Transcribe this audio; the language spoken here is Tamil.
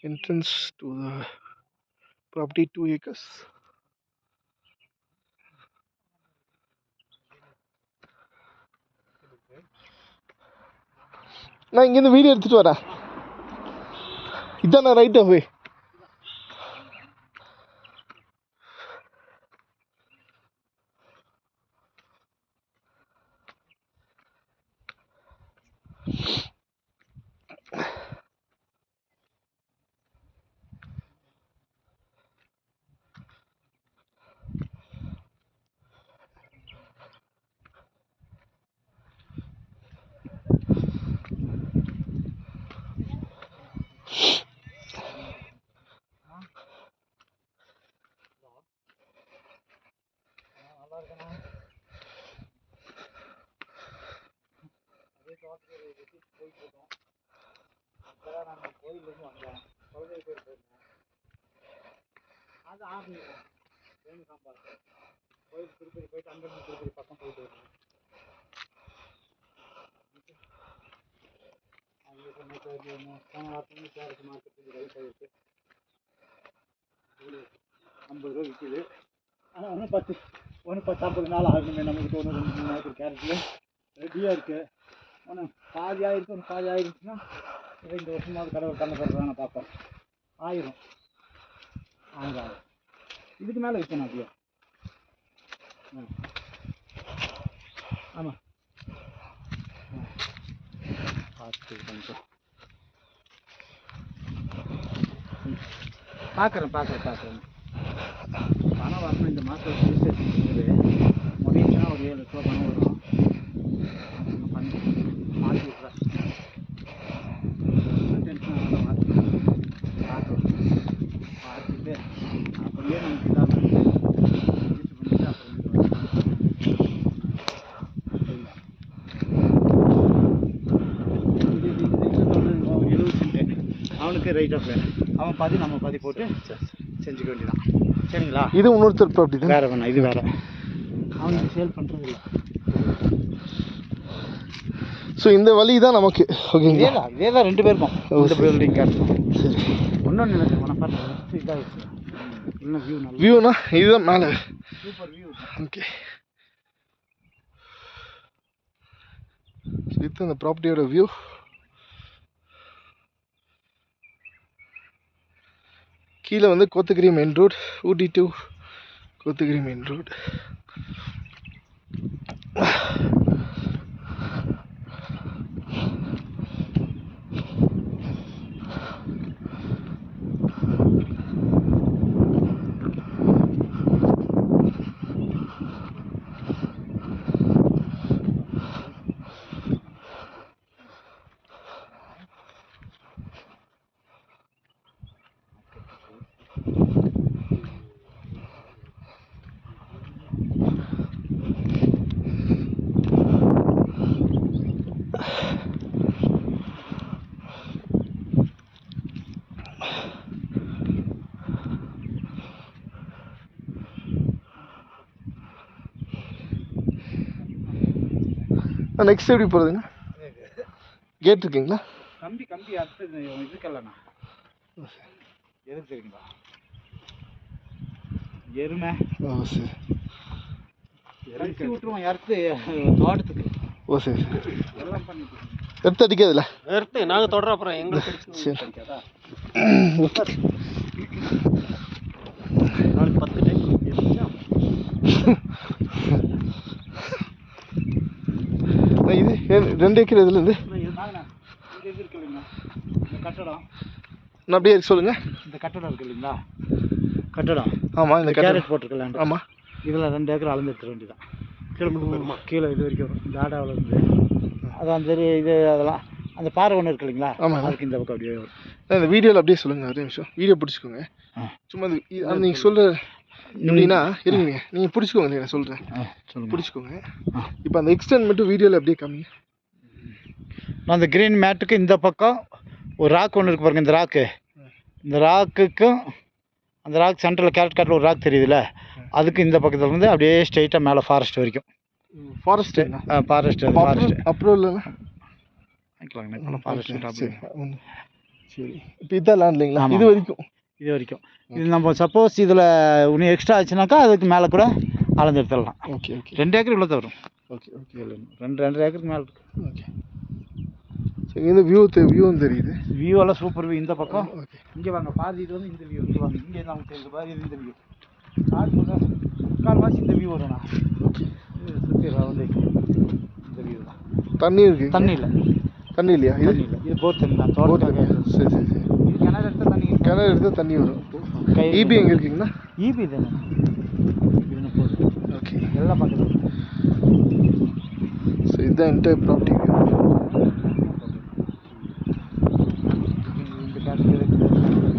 entrance to the property 2 acres. நான் இங்கேருந்து வீடியோ எடுத்துகிட்டு வரேன். இதான் நான் ரைட்டாக போய் விற்கிது. ஆனால் ஒன்று 10-50 நாள் ஆகணுமே நமக்கு. ஒன்று 2-3 ஏக்கர் கேரட்டில் ரெடியாக இருக்குது. ஒன்று பாதி ஆகிருக்கு. ஒன்று பாதி ஆகிருச்சுன்னா இந்த வருஷமாவது கடவுள் கண்ணை தரதான் நான் பார்ப்பேன். ஆயிரும் இதுக்கு மேலே விற்கணும் அப்படியே. ஆமாம் பார்த்து கொஞ்சம் பார்க்குறேன். பணம் வரணும் இந்த மாதம் முடிஞ்சுன்னா ஒரு 7 லட்ச ரூபா பணம் வரும். பண்ணி மாற்றி விட்றேன். டென்ஷன் மாற்றிட்டு அப்படியே நமக்கு அவனுக்கு ரைட் ஆஃப் வேணும். அவன் பாதி நம்ம பாதி போட்டு செஞ்சுக்க வேண்டியதான். சரிங்களா? இது இன்னொருத்தர் ப்ராப்பர்ட்டி தான். வேறு வேணாம், இது வேறு. அவனுக்கு சேல் பண்ணுறது இல்லை. ஸோ இந்த வழி தான் நமக்கு. ஓகேங்களா? இதே தான் 2 பேருக்கும் இந்த பில்டிங் கார்டு. சரி, ஒன்றும் இல்லை. உனக்கு இதாகிடுச்சு. இன்னும் வியூ நல்லா வியூனா இதுதான் மேலே. Super view. ஓகே, இது அந்த ப்ராப்பர்ட்டியோட வியூ. கீழே வந்து Kotagiri main road, Ooty to Kotagiri main road. Next எப்படி போகிறதுங்க? கேட் இருக்குங்களா? கம்பி அடுத்தது இதுக்கல்லண்ணா. எது தெரியுங்களா? எருமை. ஓ சரி. இறக்கி விட்டுருவோம் யாருக்கு தோட்டத்துக்கு. ஓ சரி. எல்லாம் பண்ணிட்டு எடுத்து அடிக்காதுல்ல? எடுத்து நாங்கள் தொடர அப்புறம் எங்களுக்கு சரி. 10 டைம் இது 2 ஏக்கர் இதுலேருந்து இது இருக்கு இல்லைங்களா இந்த கட்டடம். நான் அப்படியே சொல்லுங்க. இந்த கட்டடம் இருக்கு இல்லைங்களா? கட்டடம். ஆமாம், இந்த கேரட் போட்டிருக்கலாண்டு. ஆமாம், இதில் 2 ஏக்கர் அளந்து எடுத்துக்க வேண்டியதான். கீழே இது வரைக்கும் வரும். இந்த ஆடாவில் இருந்து அதான் சரி. இது அதெல்லாம் அந்த பாறை ஒன்று இருக்கு இல்லைங்களா? ஆமாம், அதுக்கு இந்த பக்கம் அப்படியே வரும். இந்த வீடியோவில் அப்படியே சொல்லுங்கள். ஒரே நிமிஷம் வீடியோ பிடிச்சிக்கோங்க. சும்மா அது நீங்கள் சொல்கிற எப்படின்னா இருங்க, நீங்கள் பிடிச்சிக்கோங்க. நான் சொல்கிறேன், பிடிச்சிக்கோங்க. இப்போ அந்த எக்ஸ்டெண்ட் மட்டும் வீடியோவில் அப்படியே காமிங்க. நான் அந்த க்ரீன் மேட்டுக்கு இந்த பக்கம் ஒரு ராக் ஒன்று இருக்கு பாருங்க. இந்த ராக்குக்கும் அந்த ராக் சென்டரில் கேரட் காட்டில் ஒரு ராக் தெரியுதுல்ல, அதுக்கு இந்த பக்கத்தில் இருந்து அப்படியே ஸ்ட்ரெயிட்டாக மேலே ஃபாரஸ்ட் வரைக்கும். ஃபாரஸ்ட் ஃபாரஸ்ட் அப்புறம் இல்லைன்னா வாங்கிக்கலாங்க. ஃபாரஸ்ட் சரி இப்போ இதான் லேண்ட் இல்லைங்களா? ஆமாம். இது வரைக்கும் இது வரைக்கும். இது நம்ம சப்போஸ் இதில் இன்னும் எக்ஸ்ட்ரா ஆச்சுனாக்கா அதுக்கு மேலே கூட அளந்து எடுத்துடலாம். ஓகே ஓகே 2 ஏக்கர் இவ்வளோ வரும். ஓகே ஓகே 2 ஏக்கருக்கு மேலே இருக்குது. ஓகே. சரி இந்த வியூவும் தெரியுது. வியூ எல்லாம் சூப்பர் வியூ. இந்த பக்கம் ஓகே. இங்கே வாங்க, பாதி இது வந்து இந்த வியூ. இங்கே வாங்க, இங்கே நமக்கு தெரியுது பாதி இது இந்த வியூ. காட்டு முக்கால்வாசி இந்த வியூ வரும்ண்ணா. ஓகே. சுற்றி வந்து இந்த வியூ தான். தண்ணி இருக்கு? தண்ணி இல்லை. தண்ணி இல்லையா? இது தண்ணி இல்லை, இது போர் தண்ணி தான். தோட்டத்துக்கு. சரி சரி சரி. இது கிணறு எடுத்தால் தண்ணி. கிணறு எடுத்தால் தண்ணி வரும். இபி எங்கே இருக்கீங்கண்ணா? இபி தானே. ஓகே. எல்லாம் பார்க்குறது. ஸோ இதுதான் என்டையர் ப்ராப்பர்ட்டி.